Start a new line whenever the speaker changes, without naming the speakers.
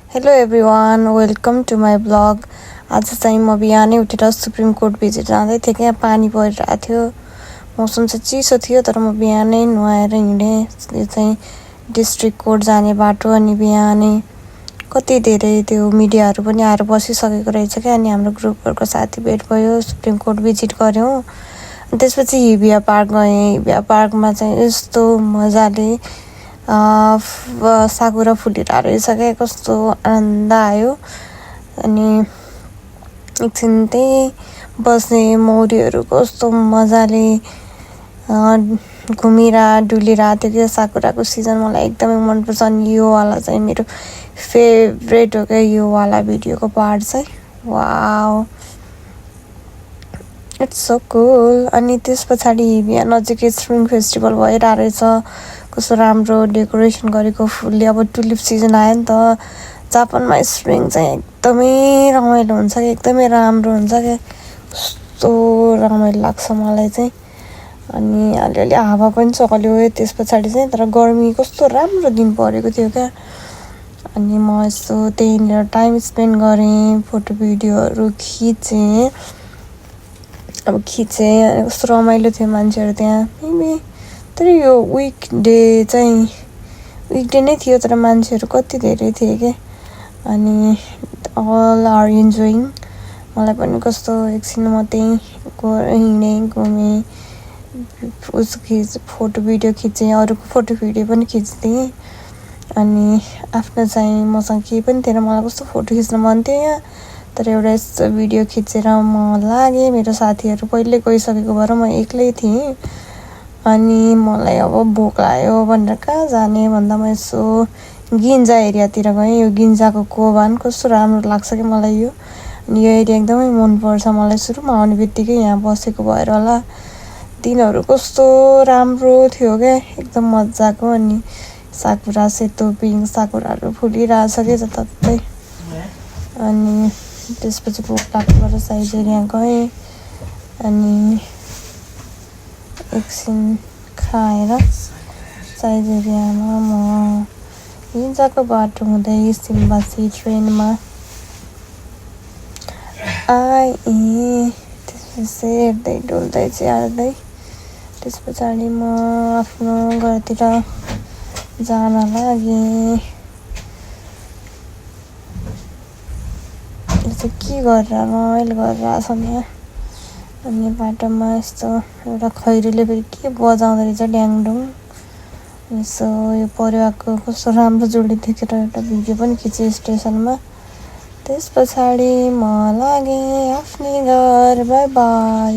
Hello everyone, welcome to my blog. आज चाहिँ म बिहानै उठेर सुप्रिम कोर्ट भिजिट जाँदै थिएँ। क्या पानी परिरहेको थियो, मौसम चाहिँ चिसो थियो, तर म बिहानै नुहाएर हिँडेँ। यो चाहिँ डिस्ट्रिक्ट कोर्ट जाने बाटो। अनि बिहानै कति धेरै त्यो मिडियाहरू पनि आएर बसिसकेको रहेछ क्या। अनि हाम्रो ग्रुपहरूको साथी भेट भयो, सुप्रिम कोर्ट भिजिट गऱ्यौँ। त्यसपछि हिबिया पार्क गएँ। हिबिया पार्कमा चाहिँ यस्तो मजाले साकुरा फुलिरहेको रहेछ क्या, कस्तो आनन्द आयो। अनि एकछिन त्यही बस्ने मौरीहरू कस्तो मजाले डुलिरहेको थियो क्या। साकुराको सिजन मलाई एकदमै मनपर्छ। अनि योवाला चाहिँ मेरो फेभरेट हो क्या, योवाला भिडियोको पार्ट चाहिँ। वाउ, इट्स सो कुल। अनि त्यस पछाडि हिबिया नजिकै स्प्रिङ फेस्टिभल भइरहेको रहेछ। कस्तो राम्रो डेकोरेसन गरेको फुलले। अब टुलिप सिजन आयो नि त जापानमा। स्प्रिङ चाहिँ एकदमै रमाइलो हुन्छ क्या, एकदमै राम्रो हुन्छ क्या। कस्तो रमाइलो लाग्छ मलाई चाहिँ। अनि अलिअलि हावा पनि चल्यो त्यस पछाडि चाहिँ, तर गर्मी कस्तो राम्रो दिन परेको थियो क्या। अनि म यस्तो त्यहीँनिर टाइम स्पेन्ड गरेँ, फोटो भिडियोहरू खिचेँ। अनि कस्तो रमाइलो थियो मान्छेहरू त्यहाँ। तर यो विकडे नै थियो, तर मान्छेहरू कति धेरै थिए क्या। अनि अल आर इन्जोइङ। मलाई पनि कस्तो एकछिन म त्यहीँ हिँडेँ, घुमेँ, फोटो भिडियो खिचेँ, अरूको फोटो भिडियो पनि खिच्थेँ। अनि आफ्नो चाहिँ मसँग केही पनि थिएन, मलाई कस्तो फोटो खिच्न मन थियो यहाँ। तर एउटा यस्तो भिडियो खिचेर म लागेँ। मेरो साथीहरू पहिले गइसकेको भएर म एक्लै थिएँ। अनि मलाई अब भोक लाग्यो भनेर कहाँ जाने भन्दा म यसो गिन्जा एरियातिर गएँ। यो गिन्जाको कोभान कस्तो राम्रो लाग्छ कि मलाई यो। अनि यो एरिया एकदमै मनपर्छ मलाई। सुरुमा आउने बित्तिकै यहाँ बसेको भएर होला। दिनहरू कस्तो राम्रो थियो क्या, एकदम मजाको। अनि साकुरा, सेतो पिङ्क साकुराहरू फुलिरहेछ क्या जताततै। अनि त्यसपछि भोक लाग्यो भएर साइजेरिया गएँ। अनि एकछिन खाएर साइजेरियामा म हिजोको बाटो हुँदै सिम्बासी ट्रेनमा आएँ। त्यसपछि हेर्दै डुल्दै चिहार्दै त्यस पछाडि म आफ्नो घरतिर जान लागेँ। के गरेर रमाइलो गरिरहेछ यहाँ। अनि बाटोमा यस्तो एउटा खैरीले फेरि के बजाउँदो रहेछ, ड्याङडुङ। यसो यो परिवारको कस्तो राम्रो जोडी देखेर एउटा भिडियो पनि खिचेँ स्टेसनमा। त्यस पछाडि म लागेँ आफ्नै घर। By by.